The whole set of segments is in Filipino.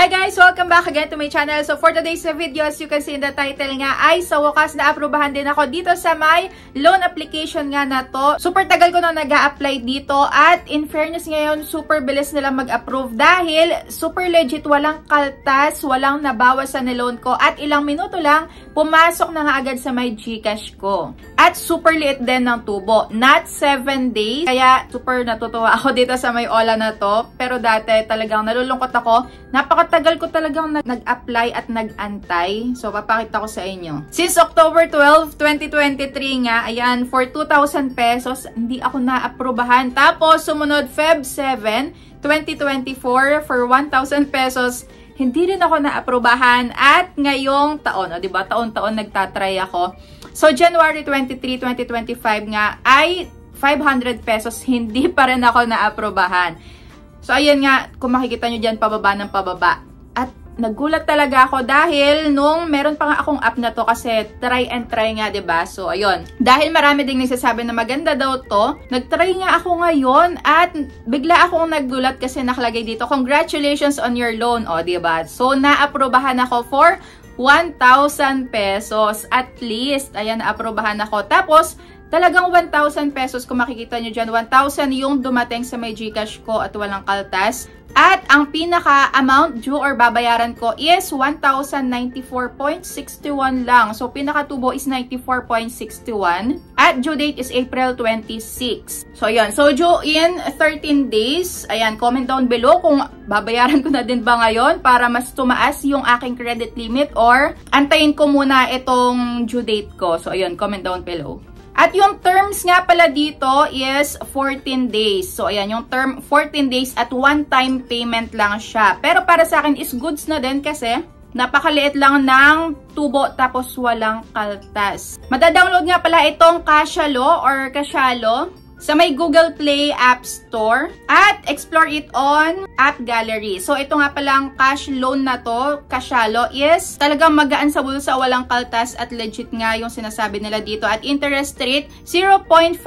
Hi guys! Welcome back again to my channel. So for today's video, as you can see in the title nga, ay sa wakas na aprubahan din ako dito sa may loan application nga na to. Super tagal ko na nag-a-apply dito at in fairness ngayon, super bilis nila mag-approve dahil super legit, walang kaltas, walang nabawasan na loan ko at ilang minuto lang, pumasok na nga agad sa may GCash ko. At super liit din ng tubo, not 7 days. Kaya super natutuwa ako dito sa may Ola na to. Pero dati talagang nalulungkot ako. Napakatagal ko talagang nag-apply at nag-antay. So, papakita ko sa inyo. Since October 12, 2023 nga, ayan, for 2,000 pesos, hindi ako na-aprobahan. Tapos, sumunod Feb 7, 2024, for 1,000 pesos, hindi rin ako na-aprobahan. At ngayong taon, diba, taon-taon nagtatry ako. So, January 23, 2025 nga, ay 500 pesos, hindi pa rin ako na-aprobahan. So, ayan nga, kung makikita nyo dyan, pababa ng pababa. At nagulat talaga ako dahil nung meron pa nga akong app na to kasi try and try nga, diba? So, ayun. Dahil marami ding nagsasabi na maganda daw to, nagtry nga ako ngayon at bigla akong nagulat kasi nakalagay dito, congratulations on your loan, o, diba? So, na-aprobahan ako for 1,000 pesos at least. Ayan, na-aprobahan ako. Tapos, talagang 1,000 pesos, kung makikita nyo dyan, 1,000 yung dumating sa may GCash ko at walang kaltas. At ang pinaka-amount due or babayaran ko is 1,094.61 lang. So, pinaka-tubo is 94.61. At due date is April 26. So, ayan. So, due in 13 days. Ayan, comment down below kung babayaran ko na din ba ngayon para mas tumaas yung aking credit limit or antayin ko muna itong due date ko. So, ayan, comment down below. At yung terms nga pala dito is 14 days. So, ayan, yung term 14 days at one-time payment lang siya. Pero para sa akin is goods na din kasi napakaliit lang ng tubo tapos walang kaltas. Madadownload nga pala itong Cashalo or Cashalo sa may Google Play App Store at explore it on App Gallery. So, ito nga palang cash loan na to, Cashalo, is talagang magaan sa bulsa, walang kaltas at legit nga yung sinasabi nila dito. At interest rate, 0.5%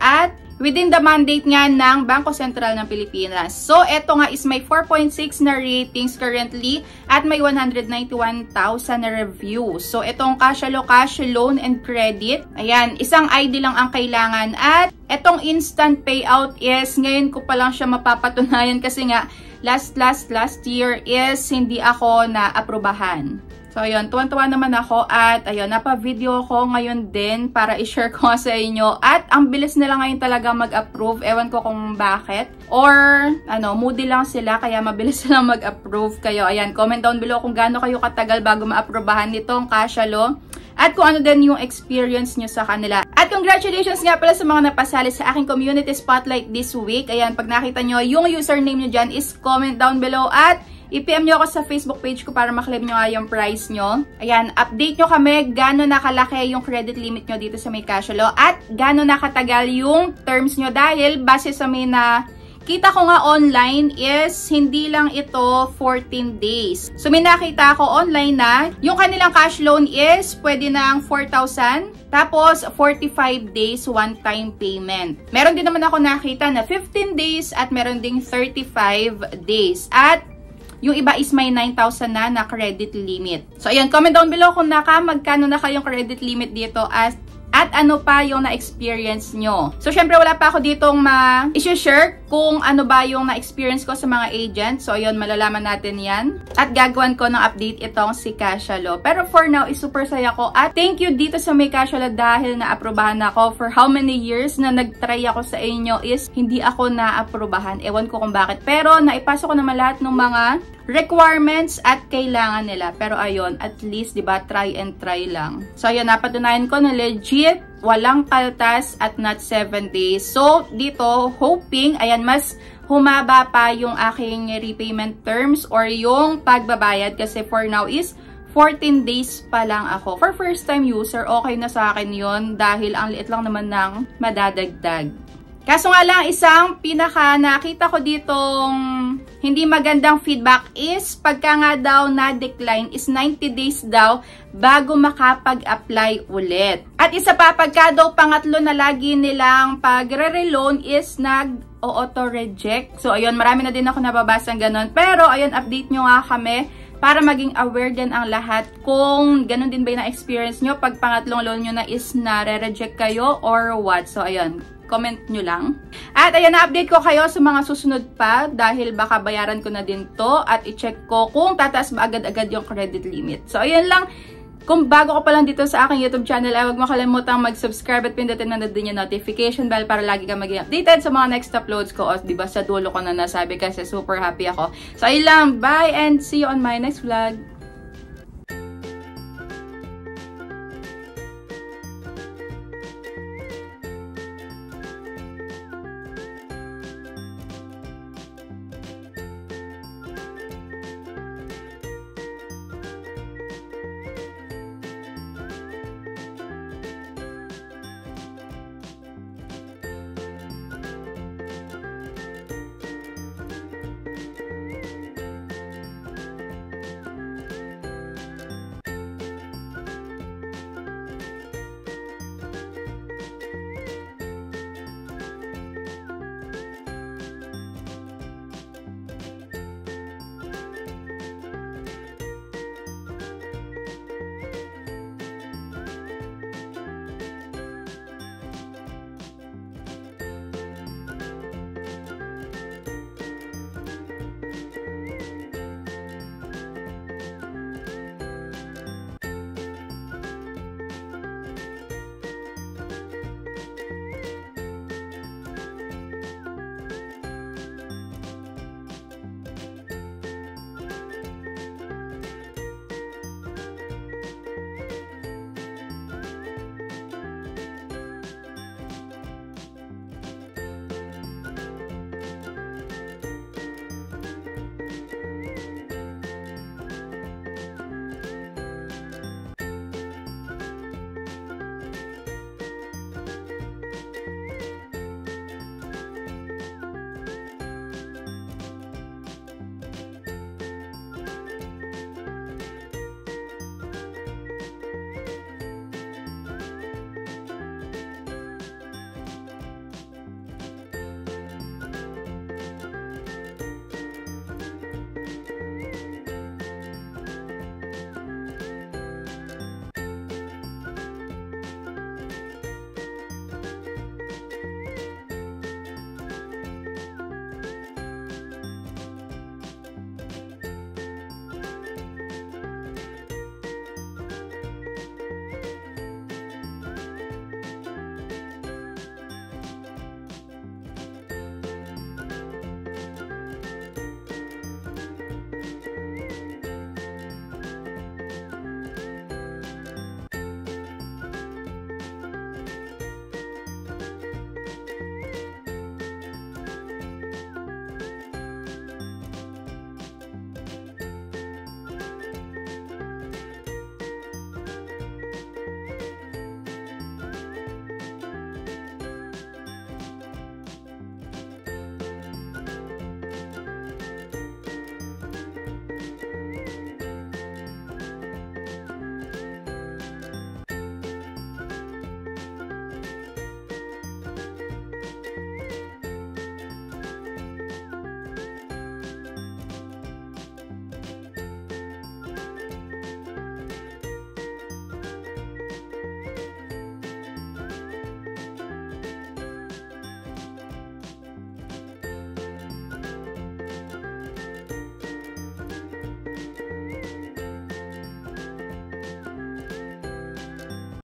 at within the mandate nga ng Bangko Sentral ng Pilipinas. So, ito nga is may 4.6 na ratings currently at may 191,000 na reviews. So, itong Cashalo Cash Loan and Credit, ayan, isang ID lang ang kailangan. At itong instant payout is, ngayon ko pa lang siya mapapatunayan kasi nga, last year is hindi ako na-aprobahan. So, ayun, tuwan-tuwa naman ako at ayun, napa-video ko ngayon din para i-share ko sa inyo. At ang bilis nila ngayon talaga mag-approve. Ewan ko kung bakit. Or, moody lang sila kaya mabilis silang mag-approve kayo. Ayan, comment down below kung gaano kayo katagal bago ma-aprobahan nitong Cashalo. At kung ano din yung experience nyo sa kanila. At congratulations nga pala sa mga napasali sa aking community spotlight this week. Ayan, pag nakita nyo, yung username nyo dyan is comment down below at i-PM nyo ako sa Facebook page ko para maklaim nyo nga yung price nyo. Ayan, update nyo kami gano'n nakalaki yung credit limit nyo dito sa may Cashalo at gano'n nakatagal yung terms nyo dahil base sa may na kita ko nga online is hindi lang ito 14 days. So, may nakita ako online na yung kanilang cash loan is pwede na ang 4,000 tapos 45 days one-time payment. Meron din naman ako nakita na 15 days at meron ding 35 days. At yung iba is may 9,000 na credit limit. So, ayan, comment down below kung magkano na kayong credit limit dito at ano pa yung na-experience nyo. So, syempre, wala pa ako ditong ma-share kung ano ba yung na-experience ko sa mga agent. So, ayun, malalaman natin yan. At gagawan ko ng update itong si Cashalo. Pero for now, is super saya ko. At thank you dito sa may Cashalo dahil na-aprobahan ako. For how many years na nag-try ako sa inyo is hindi ako na-aprobahan. Ewan ko kung bakit. Pero naipasok ko naman lahat ng mga requirements at kailangan nila. Pero ayun, at least, diba, try and try lang. So, ayun, napatunayan ko na legit, walang kaltas at not 7 days. So, dito, hoping, ayan, mas humaba pa yung aking repayment terms or yung pagbabayad kasi for now is 14 days pa lang ako. For first time user, okay na sa akin yun dahil ang liit lang naman ng madadagdag. Kaso nga lang, isang pinaka nakita ko ditong hindi magandang feedback is pagka nga daw na-decline is 90 days daw bago makapag-apply ulit. At isa pa, pagka daw pangatlo na lagi nilang pagre-reloan is nag-auto-reject. So, ayun, marami na din ako nababasang ganun. Pero, ayun, update nyo nga kami para maging aware din ang lahat kung ganun din ba yung na-experience nyo pag pangatlong loan nyo na is nare-reject kayo or what. So, ayun, comment nyo lang. At ayan, na-update ko kayo sa mga susunod pa dahil baka bayaran ko na din to at i-check ko kung tataas ba agad-agad yung credit limit. So, ayun lang. Kung bago ka pa lang dito sa aking YouTube channel, ay huwag mo kalimutang mag-subscribe at pindutin na din yung notification bell para lagi ka maging updated sa mga next uploads ko. O, diba, sa dulo ko na nasabi kasi super happy ako. So, ayun lang. Bye and see you on my next vlog.